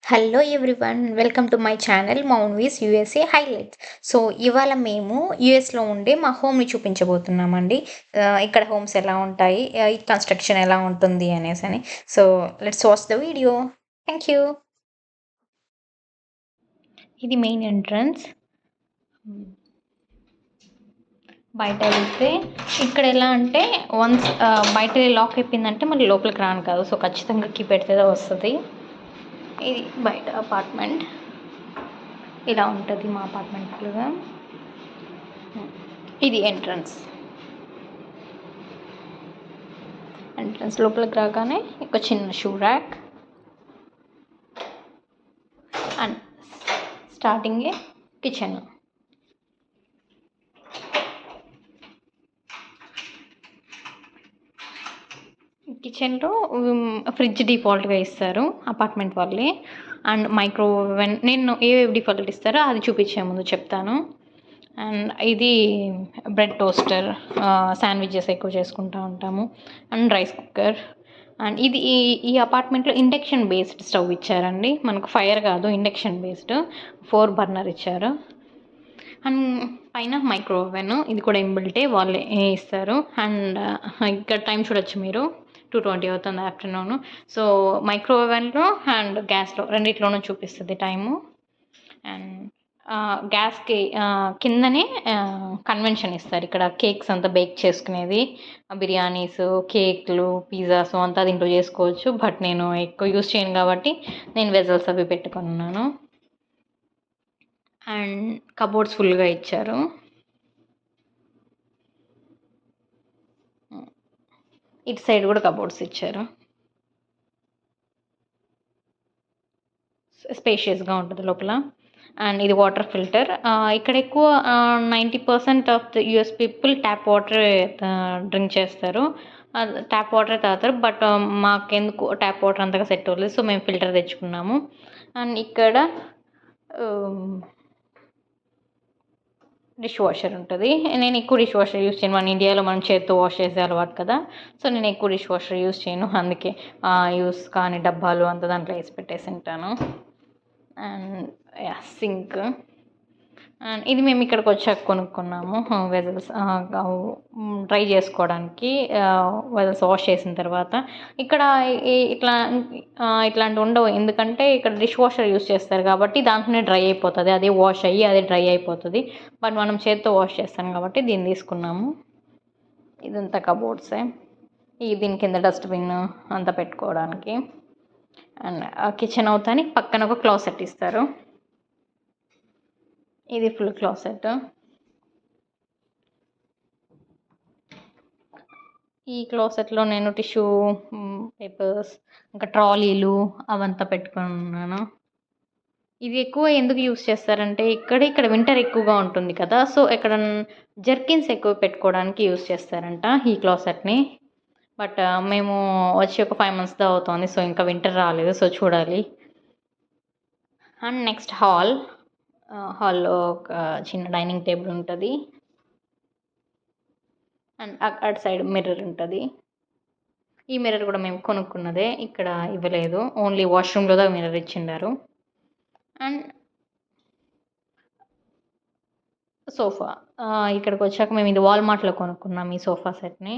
Hello everyone, welcome to my channel Mounvi's USA highlights. So ఇవాళ మేము యూఎస్లో ఉండే మా హోమ్ని చూపించబోతున్నామండి. ఇక్కడ హోమ్స్ ఎలా ఉంటాయి, ఈ కన్స్ట్రక్షన్ ఎలా ఉంటుంది అనేసి అని. So let's watch the video. Thank you. ఇది మెయిన్ ఎంట్రన్స్. బయట వెళ్తే ఇక్కడ ఎలా అంటే వన్స్ బయట లాక్ అయిపోయిందంటే మళ్ళీ లోపలికి రాను కాదు. సో ఖచ్చితంగా కీ పెడితే వస్తుంది. ఇది బయట అపార్ట్మెంట్ ఇలా ఉంటుంది మా అపార్ట్మెంట్లుగా. ఇది ఎంట్రన్స్ లోపలికి రాగానే ఒక చిన్న షూ ర్యాక్ అండ్ స్టార్టింగే కిచెన్. కిచెన్లో ఫ్రిడ్జ్ డిఫాల్ట్గా ఇస్తారు అపార్ట్మెంట్ వాళ్ళే. అండ్ మైక్రోవెన్ నేను ఏ డిఫాల్ట్ ఇస్తారో అది చూపించే ముందు చెప్తాను. అండ్ ఇది బ్రెడ్ టోస్టర్, శాండ్విచెస్ ఎక్కువ చేసుకుంటూ ఉంటాము. And rice cooker. అండ్ ఇది ఈ అపార్ట్మెంట్లో ఇండక్షన్ బేస్డ్ స్టవ్ ఇచ్చారండి. మనకు ఫైర్ కాదు, ఇండక్షన్ బేస్డ్ 4 బర్నర్ ఇచ్చారు. అండ్ పైన మైక్రోవెన్, ఇది కూడా ఇన్బిల్టే వాళ్ళే ఇస్తారు. అండ్ ఇక్కడ టైం చూడొచ్చు మీరు, 2:20 అవుతుంది ఆఫ్టర్నూన్. సో మైక్రోవెన్లో అండ్ గ్యాస్లో రెండిట్లోనూ చూపిస్తుంది టైము. అండ్ గ్యాస్కి కిందనే కన్వెన్షన్ ఇస్తారు. ఇక్కడ కేక్స్ అంతా బేక్ చేసుకునేది, బిర్యానీస్, కేక్లు, పిజ్జాస్ అంతా దీంట్లో చేసుకోవచ్చు. బట్ నేను ఎక్కువ యూస్ చేయను కాబట్టి నేను వెజల్స్ అవి పెట్టుకున్నాను. అండ్ కబోర్డ్స్ ఫుల్గా ఇచ్చారు. ఇటు సైడ్ కూడా కబోర్డ్స్ ఇచ్చారు. స్పేషియస్గా ఉంటుంది లోపల. అండ్ ఇది వాటర్ ఫిల్టర్. ఇక్కడ ఎక్కువ 90% of the US people tap water drink చేస్తారు, ట్యాప్ వాటర్ తాగుతారు. బట్ మాకెందుకు ట్యాప్ వాటర్ అంతగా సెట్ అవ్వలేదు, సో మేము ఫిల్టర్ తెచ్చుకున్నాము. అండ్ ఇక్కడ డిష్ వాషర్ ఉంటుంది. నేను ఎక్కువ డిష్ వాషర్ యూస్ చేయను. మన ఇండియాలో మనం చేత్తో వాష్ చేసే అలవాటు కదా, సో నేను ఎక్కువ డిష్ వాషర్ యూస్ చేయను. అందుకే యూస్ కానీ డబ్బాలు అంతా దాంట్లో వేసి పెట్టేసి ఉంటాను. And sync. అండ్ ఇది మేము ఇక్కడికి వచ్చాక కొనుక్కున్నాము వెజల్స్ డ్రై చేసుకోవడానికి. వెజల్స్ వాష్ చేసిన తర్వాత ఇక్కడ ఇట్లాంటివి ఉండవు, ఎందుకంటే ఇక్కడ డిష్ వాషర్ యూస్ చేస్తారు కాబట్టి దాంట్లోనే డ్రై అయిపోతుంది, అదే వాష్ అయ్యి అదే డ్రై అయిపోతుంది. బట్ మనం చేత్తో వాష్ చేస్తాం కాబట్టి దీన్ని తీసుకున్నాము. ఇదంతా కబోర్డ్సే. దీని కింద డస్ట్బిన్ అంతా పెట్టుకోవడానికి. అండ్ కిచెన్ అవుతాని పక్కన ఒక క్లాసెట్ ఇస్తారు. ఇది ఫుల్ క్లాసెట్. ఈ క్లాసెట్లో నేను టిష్యూ పేపర్స్ ఇంకా ట్రాలీలు అవంతా పెట్టుకున్నాను. ఇది ఎక్కువ ఎందుకు యూస్ చేస్తారంటే ఇక్కడ వింటర్ ఎక్కువగా ఉంటుంది కదా, సో ఇక్కడ జర్కిన్స్ ఎక్కువ పెట్టుకోవడానికి యూస్ చేస్తారంట ఈ క్లాసెట్ని. బట్ మేము వచ్చి ఒక 5 months అవుతుంది, సో ఇంకా వింటర్ రాలేదు, సో చూడాలి. అండ్ నెక్స్ట్ హాల్లో ఒక చిన్న డైనింగ్ టేబుల్ ఉంటుంది. అండ్ అటు సైడ్ మిర్రర్ ఉంటుంది. ఈ మిర్రర్ కూడా మేము కొనుక్కున్నదే, ఇక్కడ ఇవ్వలేదు, ఓన్లీ వాష్రూమ్లో దా మిర్రర్ ఇచ్చిండారు. And sofa. ఇక్కడికి వచ్చాక మేము ఇది వాల్మార్ట్లో కొనుక్కున్నాం ఈ సోఫా సెట్ని.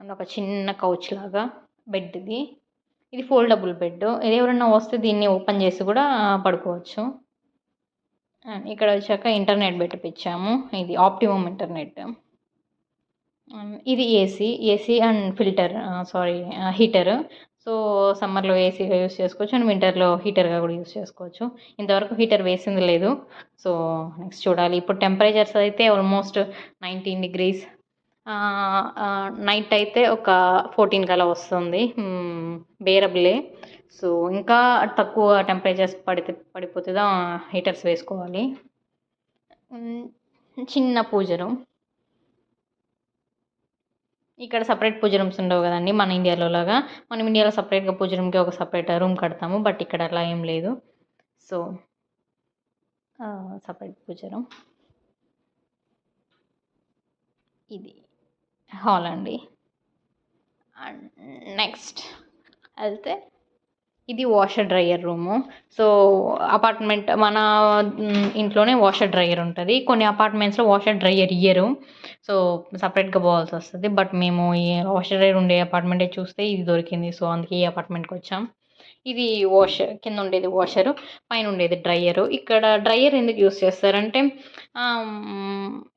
అండ్ ఒక చిన్న కౌచ్ లాగా బెడ్. ఇది ఫోల్డబుల్ బెడ్. ఎవరైనా వస్తే దీన్ని ఓపెన్ చేసి కూడా పడుకోవచ్చు. ఇక్కడ వచ్చాక ఇంటర్నెట్ పెట్టించాము, ఇది ఆప్టిమమ్ ఇంటర్నెట్. ఇది AC and filter, heater. So సమ్మర్లో ఏసీగా యూస్ చేసుకోవచ్చు అండ్ వింటర్లో హీటర్గా కూడా యూస్ చేసుకోవచ్చు. ఇంతవరకు హీటర్ వేసింది లేదు, సో నెక్స్ట్ చూడాలి. ఇప్పుడు టెంపరేచర్స్ అయితే ఆల్మోస్ట్ 19 degrees. నైట్ అయితే ఒక 14 కలా వస్తుంది, బేరబులే. సో ఇంకా తక్కువ టెంపరేచర్స్ పడిపోతుందా హీటర్స్ వేసుకోవాలి. చిన్న పూజ రూమ్. ఇక్కడ సపరేట్ పూజ రూమ్స్ ఉండవు కదండి మన ఇండియాలో లాగా. మనం ఇండియాలో సపరేట్గా పూజ రూమ్కి ఒక సపరేట్ రూమ్ కడతాము, బట్ ఇక్కడ అలా ఏం లేదు. సో సపరేట్ పూజ రూమ్. ఇది హాల్ అండి. అండ్ నెక్స్ట్ వెళ్తే ఇది washer dryer room. So apartment మన ఇంట్లోనే వాషర్ డ్రయర్ ఉంటుంది. కొన్ని అపార్ట్మెంట్స్లో వాషర్ డ్రయర్ ఇయ్యరు. సో సపరేట్గా పోవాల్సి వస్తుంది. బట్ మేము ఈ వాషర్ డ్రయర్ ఉండే అపార్ట్మెంటే చూస్తే ఇది దొరికింది. సో అందుకే ఈ అపార్ట్మెంట్కి వచ్చాం. ఇది వాషర్, కింద ఉండేది వాషరు, పైన ఉండేది డ్రయరు. ఇక్కడ డ్రయర్ ఎందుకు యూస్ చేస్తారంటే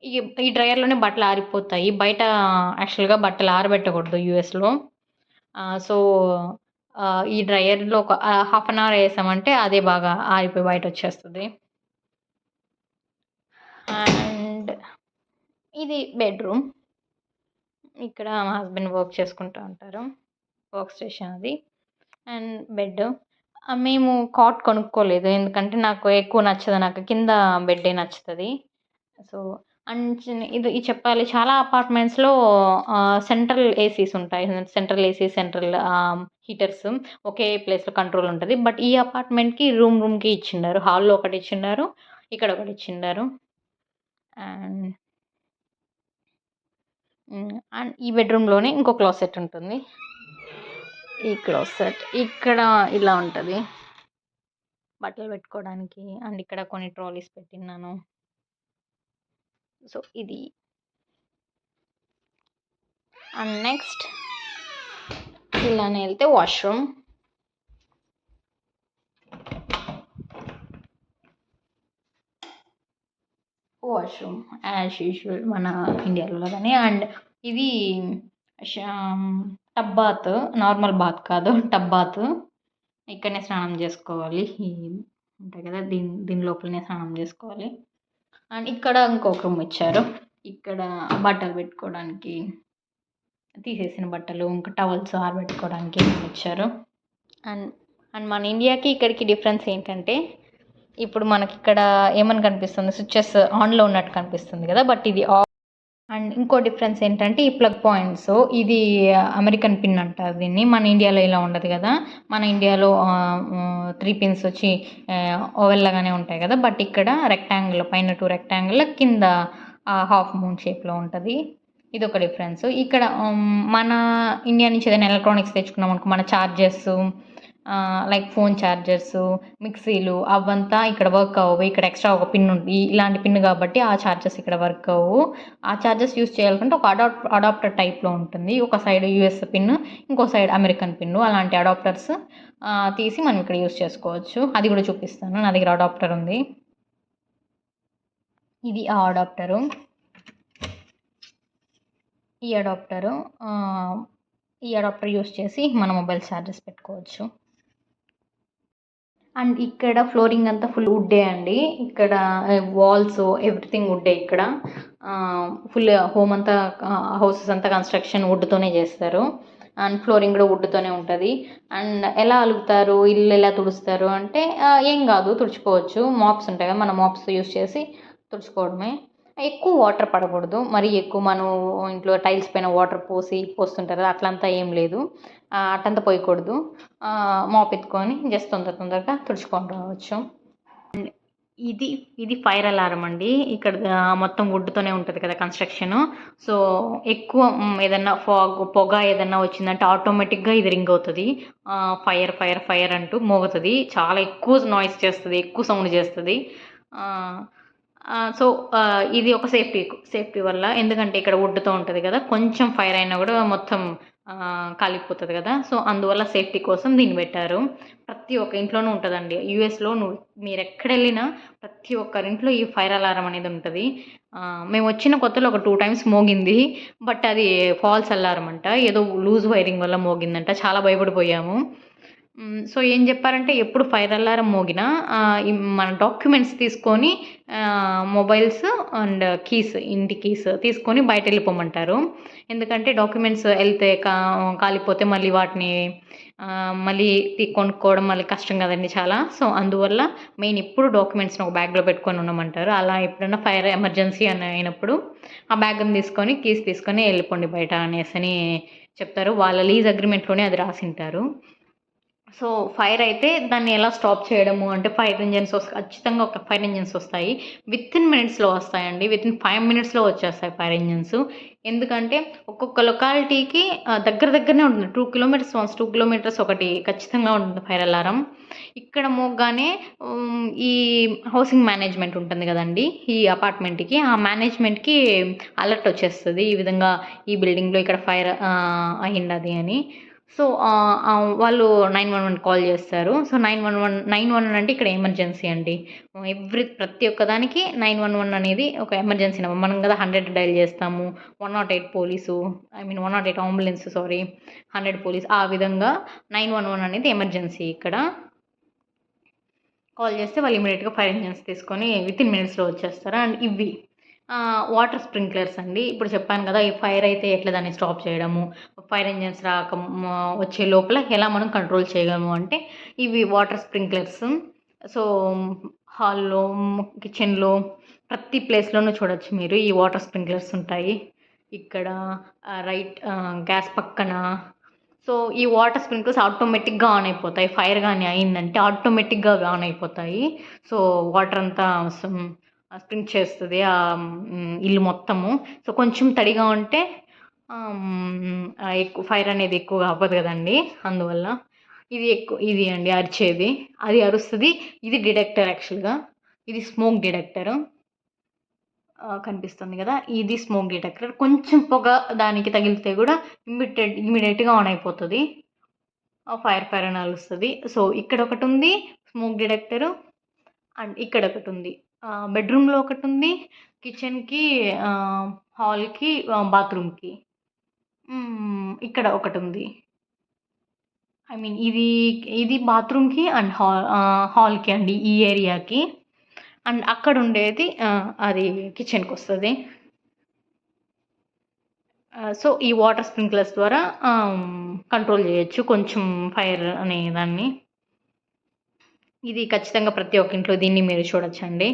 ఈ ఈ డ్రయర్లోనే బట్టలు ఆరిపోతాయి. బయట యాక్చువల్గా బట్టలు ఆరబెట్టకూడదు యూఎస్లో. సో ఈ డ్రయర్లో ఒక హాఫ్ అన్ అవర్ వేసామంటే అదే బాగా ఆరిపోయి బయట వచ్చేస్తుంది. అండ్ ఇది బెడ్రూమ్. ఇక్కడ మా హస్బెండ్ వర్క్ చేసుకుంటూ ఉంటారు. వర్క్ స్టేషన్ అది. And bed. మేము కాట్ కొనుక్కోలేదు. ఎందుకంటే నాకు ఎక్కువ నచ్చదు. నాకు కింద బెడ్డే నచ్చుతుంది. సో అండ్ ఇది చెప్పాలి, చాలా అపార్ట్మెంట్స్లో సెంట్రల్ ఏసీస్ ఉంటాయి. సెంట్రల్ ఏసీ, సెంట్రల్ హీటర్స్ ఒకే ప్లేస్లో కంట్రోల్ ఉంటుంది. బట్ ఈ అపార్ట్మెంట్కి రూమ్కి ఇచ్చిండారు. హాల్లో ఒకటి ఇచ్చిండారు, ఇక్కడ ఒకటి ఇచ్చిండారు. అండ్ అండ్ ఈ బెడ్రూమ్లోనే ఇంకో క్లాసెట్ ఉంటుంది. ఈ క్లాసెట్ ఇక్కడ ఇలా ఉంటుంది బట్టలు పెట్టుకోవడానికి. అండ్ ఇక్కడ కొన్ని ట్రాలీస్ పెట్టినాను. సో ఇది. అండ్ నెక్స్ట్ ఇలానే వెళ్తే వాష్రూమ్. యాజ్ యూజువల్ మన ఇండియాలో లాగానే. అండ్ ఇది టబ్ బాత్, నార్మల్ బాత్ కాదు, టబ్ బాత్. ఇక్కడనే స్నానం చేసుకోవాలి. ఉంటాయి కదా, దీని లోపలనే స్నానం చేసుకోవాలి. అండ్ ఇక్కడ ఇంకొక రూమ్ ఇచ్చారు. ఇక్కడ బట్టలు పెట్టుకోవడానికి, తీసేసిన బట్టలు, ఇంకా టవల్స్ ఆరబెట్టుకోవడానికి ఇచ్చారు. అండ్ అండ్ మన ఇండియాకి ఇక్కడికి డిఫరెన్స్ ఏంటంటే, ఇప్పుడు మనకి ఇక్కడ ఏమని కనిపిస్తుంది, స్విచ్చెస్ ఆన్లో ఉన్నట్టు కనిపిస్తుంది కదా, బట్ ఇది ఆఫ్. అండ్ ఇంకో డిఫరెన్స్ ఏంటంటే ఈ ప్లగ్ పాయింట్స్. ఇది అమెరికన్ పిన్ అంటారు దీన్ని. మన ఇండియాలో ఇలా ఉండదు కదా. మన ఇండియాలో 3 పిన్స్ వచ్చి ఓవెల్ లాగానే ఉంటాయి కదా. బట్ ఇక్కడ రెక్టాంగిల్, పైన 2 రెక్టాంగిల్, కింద హాఫ్ మూన్ షేప్లో ఉంటుంది. ఇది ఒక డిఫరెన్స్. ఇక్కడ మన ఇండియా నుంచి ఏదైనా ఎలక్ట్రానిక్స్ తెచ్చుకున్నాం అనుకో, మన ఛార్జర్స్, లైక్ ఫోన్ ఛార్జర్స్, మిక్సీలు, అవంతా ఇక్కడ వర్క్ అవ్వవు. ఇక్కడ ఎక్స్ట్రా ఒక పిన్ ఉంది, ఇలాంటి పిన్ కాబట్టి ఆ ఛార్జర్స్ ఇక్కడ వర్క్ అవ్వవు. ఆ ఛార్జర్స్ యూస్ చేయాలంటే ఒక అడాప్టర్ టైప్లో ఉంటుంది. ఒక సైడ్ యూఎస్ పిన్, ఇంకో సైడ్ అమెరికన్ పిన్. అలాంటి అడాప్టర్స్ తీసి మనం ఇక్కడ యూస్ చేసుకోవచ్చు. అది కూడా చూపిస్తాను. నా దగ్గర అడాప్టర్ ఉంది. ఇది ఆ అడాప్టరు. ఈ అడాప్టర్ యూస్ చేసి మన మొబైల్ ఛార్జెస్ పెట్టుకోవచ్చు. అండ్ ఇక్కడ ఫ్లోరింగ్ అంతా ఫుల్ వుడ్డే అండి. ఇక్కడ వాల్స్ ఎవ్రీథింగ్ వుడ్డే. ఇక్కడ ఫుల్ హోమ్ అంతా, హౌసెస్ అంతా కన్స్ట్రక్షన్ వుడ్తోనే చేస్తారు. అండ్ ఫ్లోరింగ్ కూడా వుడ్తోనే ఉంటుంది. అండ్ ఎలా అలుగుతారు, ఇల్లు ఎలా తుడుస్తారు అంటే ఏం కాదు, తుడుచుకోవచ్చు. మాప్స్ ఉంటాయి కదా, మన మాప్స్ యూస్ చేసి తుడుచుకోవడమే. ఎక్కువ వాటర్ పడకూడదు, మరీ ఎక్కువ మనం ఇంట్లో టైల్స్ పైన వాటర్ పోస్తుంటారు అట్లంతా ఏం లేదు. అట్టంతా పోయకూడదు. మాప్ ఎత్తుకొని జస్ట్ తొందరగా తుడుచుకొని రావచ్చు. ఇది ఫైర్ అలారం అండి. ఇక్కడ మొత్తం వుడ్తోనే ఉంటుంది కదా కన్స్ట్రక్షన్. సో ఎక్కువ ఏదన్నా పొగ ఏదన్నా వచ్చిందంటే ఆటోమేటిక్గా ఇది రింగ్ అవుతుంది. ఫైర్ ఫైర్ ఫైర్ అంటూ మోగుతుంది. చాలా ఎక్కువ నాయిస్ చేస్తుంది, ఎక్కువ సౌండ్ చేస్తుంది. సో ఇది ఒక సేఫ్టీ వల్ల. ఎందుకంటే ఇక్కడ వుడ్తో ఉంటుంది కదా, కొంచెం ఫైర్ అయినా కూడా మొత్తం కాలిపోతుంది కదా. సో అందువల్ల సేఫ్టీ కోసం దీన్ని పెట్టారు. ప్రతి ఒక్క ఇంట్లోనూ ఉంటుందండి. యూఎస్లో మీరు ఎక్కడ వెళ్ళినా ప్రతి ఒక్కరింట్లో ఈ ఫైర్ అలారం అనేది ఉంటుంది. మేము వచ్చిన కొత్తలో ఒక 2 times మోగింది. బట్ అది ఫాల్స్ అలారం అంట, ఏదో లూజ్ వైరింగ్ వల్ల మోగిందంట. చాలా భయపడిపోయాము. సో ఏం చెప్పారంటే, ఎప్పుడు ఫైర్ అలారం మోగినా మన డాక్యుమెంట్స్ తీసుకొని, మొబైల్స్ అండ్ కీస్, ఇంటి కీస్ తీసుకొని బయట వెళ్ళిపోమంటారు. ఎందుకంటే డాక్యుమెంట్స్ వెళ్తే కాలిపోతే మళ్ళీ వాటిని మళ్ళీ కొనుక్కోవడం మళ్ళీ కష్టం కదండి చాలా. సో అందువల్ల మెయిన్ ఎప్పుడు డాక్యుమెంట్స్ని ఒక బ్యాగ్లో పెట్టుకొని ఉండమంటారు. అలా ఎప్పుడైనా ఫైర్ ఎమర్జెన్సీ అయినప్పుడు ఆ బ్యాగ్ని తీసుకొని, కీస్ తీసుకొని వెళ్ళిపోండి బయట అనేసి చెప్తారు. వాళ్ళ లీజ్ అగ్రిమెంట్లోనే అది రాసింటారు. సో ఫైర్ అయితే దాన్ని ఎలా స్టాప్ చేయడము అంటే ఫైర్ ఇంజన్స్ ఖచ్చితంగా ఒక ఫైర్ ఇంజన్స్ వస్తాయి. వితిన్ మినిట్స్లో వస్తాయండి. వితిన్ 5 మినిట్స్లో వచ్చేస్తాయి ఫైర్ ఇంజన్స్. ఎందుకంటే ఒక్కొక్క లొకాలిటీకి దగ్గర దగ్గరనే ఉంటుంది. 2 కిలోమీటర్స్, వన్స్ 2 కిలోమీటర్స్ ఒకటి ఖచ్చితంగా ఉంటుంది ఫైర్ అలారం. ఇక్కడ మోగ్గానే ఈ హౌసింగ్ మేనేజ్మెంట్ ఉంటుంది కదండి, ఈ అపార్ట్మెంట్కి, ఆ మేనేజ్మెంట్కి అలర్ట్ వచ్చేస్తుంది ఈ విధంగా ఈ బిల్డింగ్లో ఇక్కడ ఫైర్ అయ్యింది అని. సో వాళ్ళు 911 కాల్ చేస్తారు. సో 911 అంటే ఇక్కడ ఎమర్జెన్సీ అండి. ప్రతి ఒక్క దానికి 911 అనేది ఒక ఎమర్జెన్సీ నెంబర్. మనం కదా 100 డయల్ చేస్తాము, 108 పోలీసు, 108 అంబులెన్స్, సారీ 100 పోలీస్, ఆ విధంగా 911 అనేది ఎమర్జెన్సీ. ఇక్కడ కాల్ చేస్తే వాళ్ళు ఇమీడియట్గా ఫైర్ ఇంజన్స్ తీసుకొని వితిన్ మినిట్స్లో వచ్చేస్తారు. అండ్ ఇవి వాటర్ స్ప్రింక్లర్స్ అండి. ఇప్పుడు చెప్పాను కదా, ఈ ఫైర్ అయితే ఎట్లా దాన్ని స్టాప్ చేయడము, ఫైర్ ఇంజన్స్ వచ్చే లోపల ఎలా మనం కంట్రోల్ చేయగలము అంటే ఇవి వాటర్ స్ప్రింక్లర్స్. సో హాల్లో, కిచెన్లో, ప్రతి ప్లేస్లోనూ చూడొచ్చు మీరు ఈ వాటర్ స్ప్రింక్లర్స్ ఉంటాయి. ఇక్కడ రైట్ గ్యాస్ పక్కన. సో ఈ వాటర్ స్ప్రింక్లర్స్ ఆటోమేటిక్గా ఆన్ అయిపోతాయి. ఫైర్ కానీ అయిందంటే ఆటోమేటిక్గా ఆన్ అయిపోతాయి. సో వాటర్ అంతా స్ప్రింక్ చేస్తుంది ఇల్లు మొత్తము. సో కొంచెం తడిగా ఉంటే ఎక్కువ ఫైర్ అనేది ఎక్కువగా అవ్వదు కదండి, అందువల్ల ఇది అండి అరిచేది. అది అరుస్తుంది. ఇది డిటెక్టర్, యాక్చువల్గా ఇది స్మోక్ డిటెక్టర్. కనిపిస్తుంది కదా, ఇది స్మోక్ డిటెక్టర్. కొంచెం పొగ దానికి తగిలితే కూడా ఇమ్మీడియట్గా ఆన్ అయిపోతుంది, ఫైర్ అని అలుస్తుంది. సో ఇక్కడ ఒకటి ఉంది స్మోక్ డిటెక్టరు, అండ్ ఇక్కడ ఒకటి ఉంది, బెడ్రూమ్లో ఒకటి ఉంది, కిచెన్కి, హాల్కి, బాత్రూమ్కి ఇక్కడ ఒకటి ఉంది. ఇది బాత్రూమ్కి అండ్ హాల్కి అండి, ఈ ఏరియాకి. అండ్ అక్కడ ఉండేది అది కిచెన్కి వస్తుంది. సో ఈ వాటర్ స్ప్రింక్లర్స్ ద్వారా కంట్రోల్ చేయొచ్చు కొంచెం ఫైర్ అనే దాన్ని. ఇది ఖచ్చితంగా ప్రతి ఒక్క ఇంట్లో దీన్ని మీరు చూడొచ్చండి.